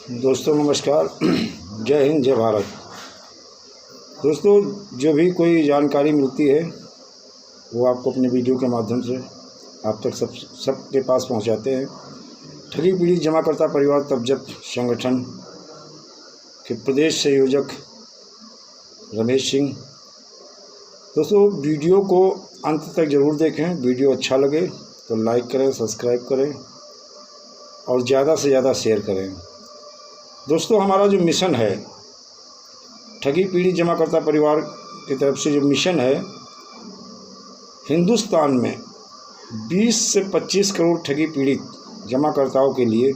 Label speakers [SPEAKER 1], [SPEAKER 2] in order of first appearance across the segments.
[SPEAKER 1] दोस्तों नमस्कार। जय हिंद, जय भारत। दोस्तों, जो भी कोई जानकारी मिलती है वो आपको अपने वीडियो के माध्यम से आप तक सबके पास पहुंचाते हैं। ठगी पीड़ित जमाकर्ता परिवार तबजब संगठन के प्रदेश संयोजक रमेश सिंह। दोस्तों, वीडियो को अंत तक ज़रूर देखें। वीडियो अच्छा लगे तो लाइक करें, सब्सक्राइब करें और ज़्यादा से ज़्यादा शेयर करें। दोस्तों, हमारा जो मिशन है, ठगी पीड़ित जमाकर्ता परिवार की तरफ से जो मिशन है, हिंदुस्तान में 20 से 25 करोड़ ठगी पीड़ित जमाकर्ताओं के लिए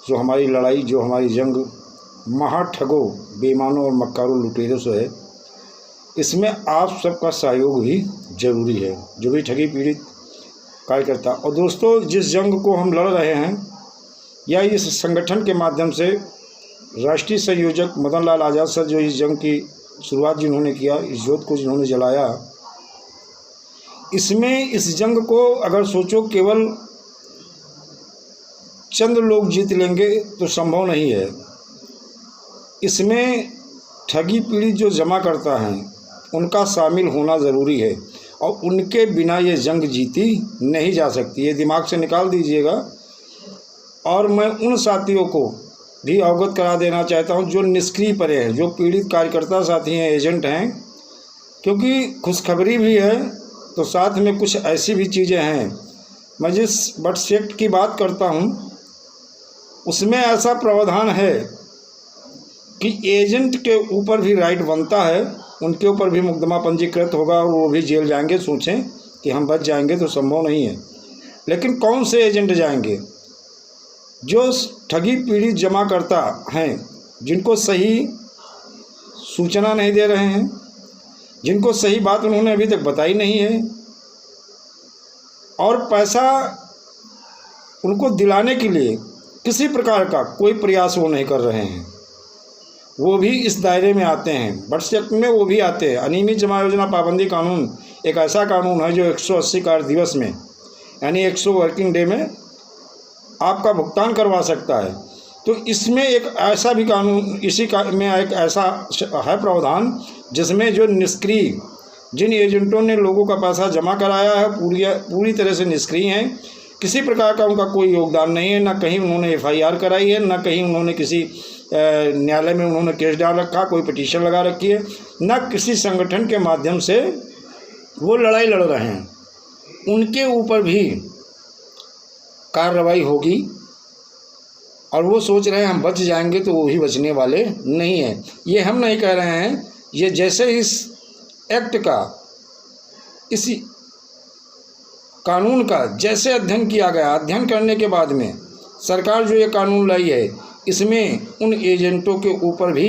[SPEAKER 1] जो हमारी लड़ाई, जो हमारी जंग महाठगों, बेईमानों और मक्कारों लुटेरों से है, इसमें आप सबका सहयोग भी ज़रूरी है, जो भी ठगी पीड़ित कार्यकर्ता। और दोस्तों, जिस जंग को हम लड़ रहे हैं या इस संगठन के माध्यम से राष्ट्रीय संयोजक मदन लाल आज़ाद सर जो इस जंग की शुरुआत जिन्होंने किया, इस जोत को जिन्होंने जलाया, इसमें इस जंग को अगर सोचो केवल चंद लोग जीत लेंगे तो संभव नहीं है। इसमें ठगी पीड़ित जो जमा करता है उनका शामिल होना ज़रूरी है और उनके बिना ये जंग जीती नहीं जा सकती। ये दिमाग से निकाल दीजिएगा। और मैं उन साथियों को भी अवगत करा देना चाहता हूं जो निष्क्रिय पड़े हैं, जो पीड़ित कार्यकर्ता साथी हैं, एजेंट हैं, क्योंकि खुशखबरी भी है तो साथ में कुछ ऐसी भी चीज़ें हैं। मैं जिस बट एक्ट की बात करता हूं उसमें ऐसा प्रावधान है कि एजेंट के ऊपर भी राइट बनता है, उनके ऊपर भी मुकदमा पंजीकृत होगा और वो भी जेल जाएंगे। सोचें कि हम बच जाएंगे तो संभव नहीं है। लेकिन कौन से एजेंट जाएंगे? जो ठगी पीड़ित जमा करता हैं, जिनको सही सूचना नहीं दे रहे हैं, जिनको सही बात उन्होंने अभी तक बताई नहीं है और पैसा उनको दिलाने के लिए किसी प्रकार का कोई प्रयास वो नहीं कर रहे हैं, वो भी इस दायरे में आते हैं। बट एक्ट में वो भी आते हैं। अनियमित जमा योजना पाबंदी कानून एक ऐसा कानून है जो 180 कार्य दिवस में, यानी 100 वर्किंग डे में आपका भुगतान करवा सकता है। तो इसमें एक ऐसा भी कानून, इसी का में एक ऐसा है प्रावधान जिसमें जो निष्क्रिय, जिन एजेंटों ने लोगों का पैसा जमा कराया है, पूरी तरह से निष्क्रिय हैं, किसी प्रकार का उनका कोई योगदान नहीं है, ना कहीं उन्होंने FIR कराई है, ना कहीं उन्होंने किसी न्यायालय में उन्होंने केस डाल रखा, कोई पिटीशन लगा रखी है, ना किसी संगठन के माध्यम से वो लड़ाई लड़ रहे हैं, उनके ऊपर भी कार्रवाई होगी। और वो सोच रहे हैं हम बच जाएंगे, तो वो ही बचने वाले नहीं हैं। ये हम नहीं कह रहे हैं। ये जैसे इस एक्ट का, इसी कानून का जैसे अध्ययन किया गया, अध्ययन करने के बाद में सरकार जो ये कानून लाई है, इसमें उन एजेंटों के ऊपर भी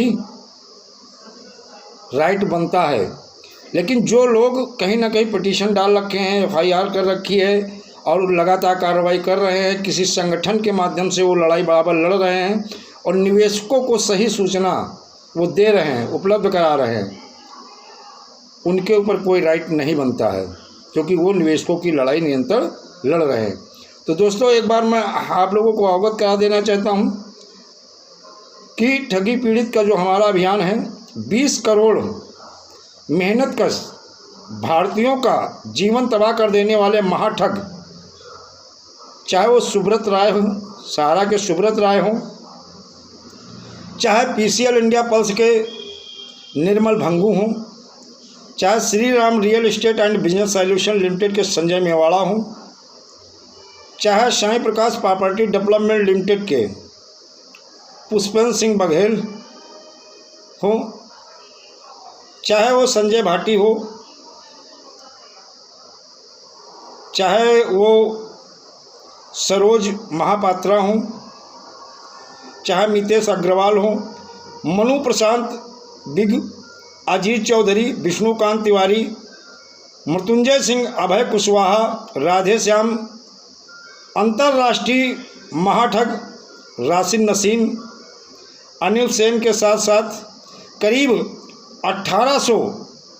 [SPEAKER 1] राइट बनता है। लेकिन जो लोग कहीं ना कहीं पिटीशन डाल रखे हैं, FIR कर रखी है और लगातार कार्रवाई कर रहे हैं, किसी संगठन के माध्यम से वो लड़ाई बराबर लड़ रहे हैं और निवेशकों को सही सूचना वो दे रहे हैं, उपलब्ध करा रहे हैं, उनके ऊपर कोई राइट नहीं बनता है, क्योंकि वो निवेशकों की लड़ाई निरंतर लड़ रहे हैं। तो दोस्तों, एक बार मैं आप लोगों को अवगत करा देना चाहता हूं कि ठगी पीड़ित का जो हमारा अभियान है, 20 करोड़ मेहनतकश भारतीयों का जीवन तबाह कर देने वाले महाठग, चाहे वो सुब्रत राय हो, सहारा के सुब्रत राय हो, चाहे PCL इंडिया पल्स के निर्मल भंगू हों, चाहे Shri Ram real estate and business solution limited के संजय मेवाड़ा हों, चाहे साई प्रकाश प्रॉपर्टी डेवलपमेंट लिमिटेड के पुष्पेंद्र सिंह बघेल हो, चाहे वो संजय भाटी हो, चाहे वो सरोज महापात्रा हों, चाहे मितेश अग्रवाल हों, मनु प्रशांत बिग, अजीत चौधरी, विष्णुकांत तिवारी, मृत्युंजय सिंह, अभय कुशवाहा, राधे श्याम, अंतर्राष्ट्रीय महाठग राशिद नसीम, अनिल सेन के साथ साथ करीब 1800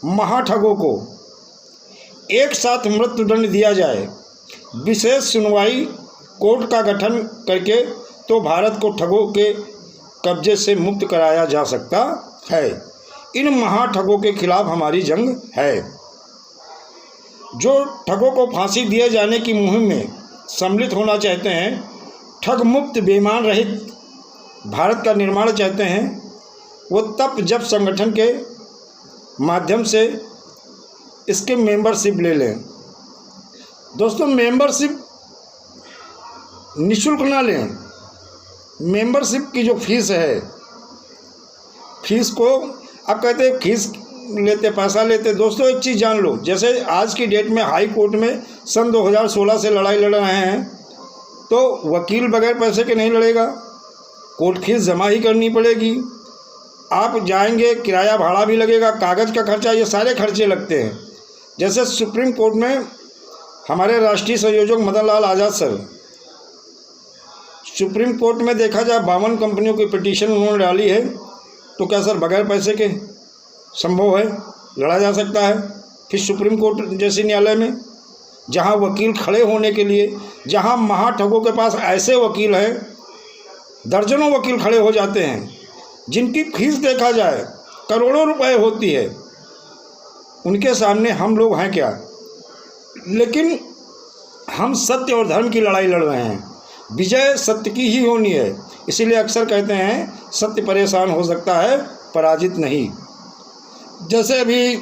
[SPEAKER 1] महाठगों को एक साथ मृत्युदंड दिया जाए, विशेष सुनवाई कोर्ट का गठन करके तो भारत को ठगों के कब्जे से मुक्त कराया जा सकता है। इन महाठगों के खिलाफ हमारी जंग है। जो ठगों को फांसी दिए जाने की मुहिम में सम्मिलित होना चाहते हैं, ठग मुक्त बेईमान रहित भारत का निर्माण चाहते हैं, वो तब जब संगठन के माध्यम से इसके मेंबरशिप ले लें। दोस्तों, मेंबरशिप निःशुल्क ना लें। मेंबरशिप की जो फीस है, फीस को आप कहते हैं फीस लेते, पैसा लेते। दोस्तों, एक चीज़ जान लो, जैसे आज की डेट में हाई कोर्ट में सन 2016 से लड़ाई लड़ रहे हैं, तो वकील बगैर पैसे के नहीं लड़ेगा, कोर्ट फीस जमा ही करनी पड़ेगी। आप जाएंगे, किराया भाड़ा भी लगेगा, कागज़ का खर्चा, ये सारे खर्चे लगते हैं। जैसे सुप्रीम कोर्ट में हमारे राष्ट्रीय संयोजक मदन लाल आज़ाद सर, सुप्रीम कोर्ट में देखा जाए 52 कंपनियों की पिटीशन उन्होंने डाली है, तो क्या सर बगैर पैसे के संभव है? लड़ा जा सकता है। फिर सुप्रीम कोर्ट जैसे न्यायालय में जहां वकील खड़े होने के लिए, जहां महाठगों के पास ऐसे वकील हैं, दर्जनों वकील खड़े हो जाते हैं, जिनकी फीस देखा जाए करोड़ों रुपए होती है, उनके सामने हम लोग हैं क्या? लेकिन हम सत्य और धर्म की लड़ाई लड़ रहे हैं। विजय सत्य की ही होनी है। इसीलिए अक्सर कहते हैं सत्य परेशान हो सकता है, पराजित नहीं। जैसे अभी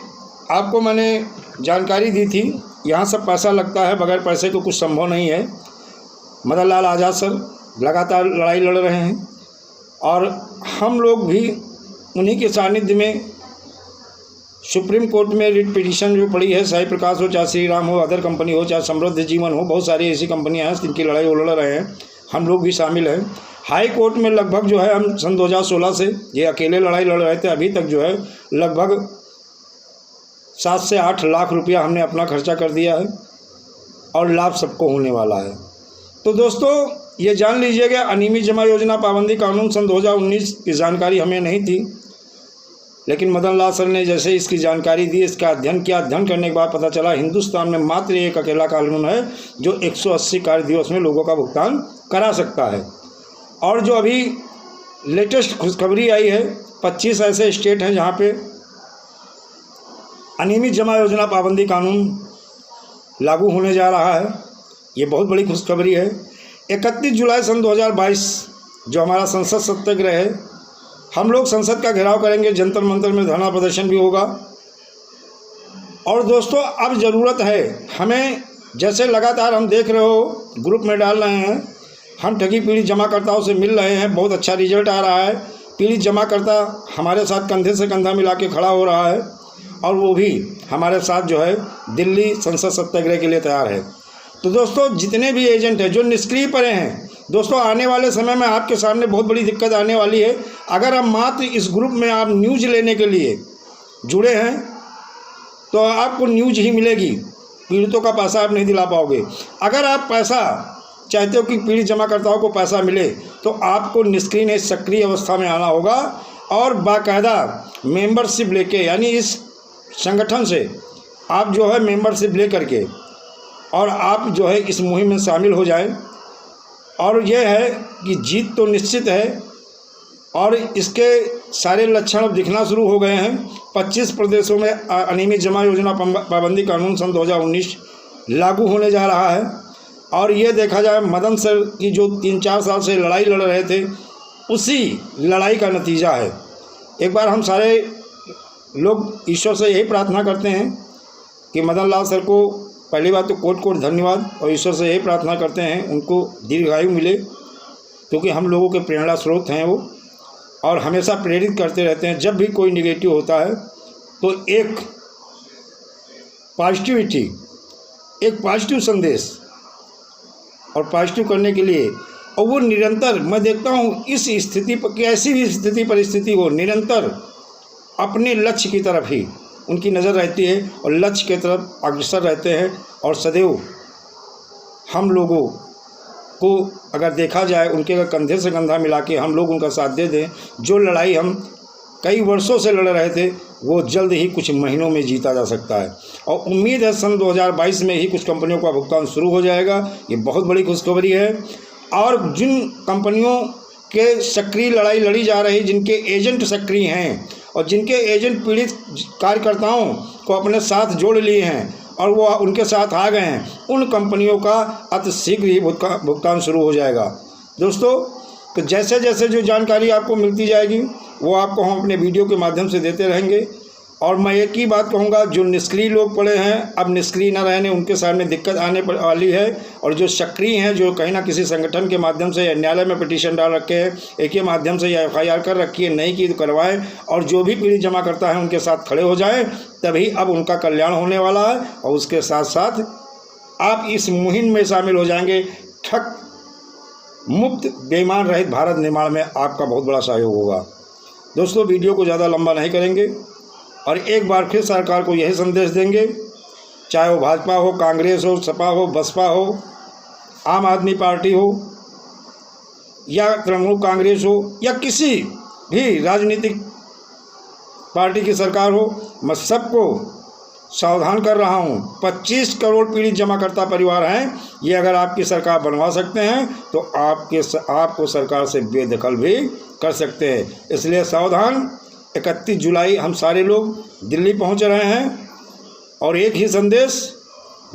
[SPEAKER 1] आपको मैंने जानकारी दी थी, यहाँ सब पैसा लगता है, बगैर पैसे के कुछ संभव नहीं है। मदन लाल आज़ाद सर लगातार लड़ाई लड़ रहे हैं और हम लोग भी उन्हीं के सानिध्य में सुप्रीम कोर्ट में रिट पिटीशन जो पड़ी है, साई प्रकाश हो, चाहे श्री राम हो, अदर कंपनी हो, चाहे समृद्ध जीवन हो, बहुत सारी ऐसी कंपनियां हैं जिनकी लड़ाई वो लड़ रहे हैं, हम लोग भी शामिल हैं। हाई कोर्ट में लगभग जो है हम सन 2016 से ये अकेले लड़ाई लड़ रहे थे, अभी तक जो है लगभग 7 से 8 लाख रुपया हमने अपना खर्चा कर दिया है और लाभ सबको होने वाला है। तो दोस्तों, ये जान लीजिएगा, अनियमित जमा योजना पाबंदी कानून सन 2019 की जानकारी हमें नहीं थी, लेकिन मदन लाल सर ने जैसे इसकी जानकारी दी, इसका अध्ययन किया, अध्ययन करने के बाद पता चला हिंदुस्तान में मात्र एक अकेला कानून है जो 180 कार्य दिवस में लोगों का भुगतान करा सकता है। और जो अभी लेटेस्ट खुशखबरी आई है, 25 ऐसे स्टेट हैं जहाँ पे अनियमित जमा योजना पाबंदी कानून लागू होने जा रहा है। ये बहुत बड़ी खुशखबरी है। 31 जुलाई सन 2022 जो हमारा संसद सत्याग्रह है, हम लोग संसद का घेराव करेंगे, जंतर मंतर में धरना प्रदर्शन भी होगा। और दोस्तों, अब ज़रूरत है हमें, जैसे लगातार हम देख रहे हो ग्रुप में डाल रहे हैं, हम ठगी पीड़ित जमाकर्ताओं से मिल रहे हैं, बहुत अच्छा रिजल्ट आ रहा है। पीड़ित जमाकर्ता हमारे साथ कंधे से कंधा मिला के खड़ा हो रहा है और वो भी हमारे साथ जो है दिल्ली संसद सत्याग्रह के लिए तैयार है। तो दोस्तों, जितने भी एजेंट हैं जो निष्क्रिय पड़े हैं, दोस्तों आने वाले समय में आपके सामने बहुत बड़ी दिक्कत आने वाली है। अगर आप मात्र इस ग्रुप में आप न्यूज़ लेने के लिए जुड़े हैं तो आपको न्यूज़ ही मिलेगी, पीड़ितों का पैसा आप नहीं दिला पाओगे। अगर आप पैसा चाहते हो कि पीड़ित जमाकर्ताओं को पैसा मिले, तो आपको निष्क्रिय नहीं सक्रिय अवस्था में आना होगा और बाकायदा मेंबरशिप लेके, यानी इस संगठन से आप जो है मेंबरशिप ले करके और आप जो है इस मुहिम में शामिल हो जाएं। और यह है कि जीत तो निश्चित है और इसके सारे लक्षण अब दिखना शुरू हो गए हैं। 25 प्रदेशों में अनियमित जमा योजना पाबंदी कानून सन 2019 लागू होने जा रहा है। और ये देखा जाए, मदन सर की जो 3-4 साल से लड़ाई लड़ रहे थे, उसी लड़ाई का नतीजा है। एक बार हम सारे लोग ईश्वर से यही प्रार्थना करते हैं कि मदन लाल सर को पहली बात तो कोट धन्यवाद, और ईश्वर से यही प्रार्थना करते हैं उनको दीर्घायु मिले, क्योंकि हम लोगों के प्रेरणा स्रोत हैं वो, और हमेशा प्रेरित करते रहते हैं। जब भी कोई निगेटिव होता है तो एक पॉजिटिविटी, एक पॉजिटिव संदेश और पॉजिटिव करने के लिए, और वो निरंतर, मैं देखता हूँ इस स्थिति पर, कैसी भी स्थिति परिस्थिति हो, निरंतर अपने लक्ष्य की तरफ ही उनकी नज़र रहती है और लक्ष्य की तरफ अग्रसर रहते हैं। और सदैव हम लोगों को अगर देखा जाए, उनके कंधे से कंधा मिला के हम लोग उनका साथ दे दें, जो लड़ाई हम कई वर्षों से लड़ रहे थे वो जल्द ही कुछ महीनों में जीता जा सकता है। और उम्मीद है सन 2022 में ही कुछ कंपनियों का भुगतान शुरू हो जाएगा। ये बहुत बड़ी खुशखबरी है। और जिन कंपनियों के सक्रिय लड़ाई लड़ी जा रही, जिनके एजेंट सक्रिय हैं और जिनके एजेंट पीड़ित कार्यकर्ताओं को अपने साथ जोड़ लिए हैं और वो उनके साथ आ गए हैं, उन कंपनियों का अतिशीघ्र ही भुगतान शुरू हो जाएगा। दोस्तों, तो जैसे जैसे जो जानकारी आपको मिलती जाएगी वो आपको हम अपने वीडियो के माध्यम से देते रहेंगे। और मैं एक ही बात कहूँगा, जो निष्क्रिय लोग पड़े हैं अब निष्क्रिय न रहने, उनके सामने दिक्कत आने वाली है। और जो सक्रिय हैं, जो कहीं ना किसी संगठन के माध्यम से या न्यायालय में पिटीशन डाल रखे हैं, एक ही माध्यम से या FIR कर रखी है, नहीं की तो करवाएं। और जो भी पीड़ित जमा करता है उनके साथ खड़े हो जाएं, तभी अब उनका कल्याण होने वाला है। और उसके साथ साथ आप इस मुहिम में शामिल हो जाएंगे। ठग मुक्त बेईमान रहित भारत निर्माण में आपका बहुत बड़ा सहयोग होगा। दोस्तों, वीडियो को ज़्यादा लंबा नहीं करेंगे और एक बार फिर सरकार को यही संदेश देंगे, चाहे वो भाजपा हो, कांग्रेस हो, सपा हो, बसपा हो, आम आदमी पार्टी हो या तृणमूल कांग्रेस हो या किसी भी राजनीतिक पार्टी की सरकार हो, मैं सबको सावधान कर रहा हूँ। 25 करोड़ पीड़ित जमाकर्ता परिवार हैं, ये अगर आपकी सरकार बनवा सकते हैं तो आपको सरकार से बेदखल भी कर सकते हैं। इसलिए सावधान। 31 जुलाई हम सारे लोग दिल्ली पहुंच रहे हैं और एक ही संदेश,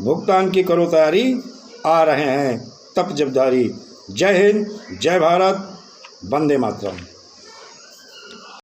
[SPEAKER 1] भुगतान की करो तैयारी, आ रहे हैं तप जब जारी। जय हिंद, जय भारत, वंदे मातरम।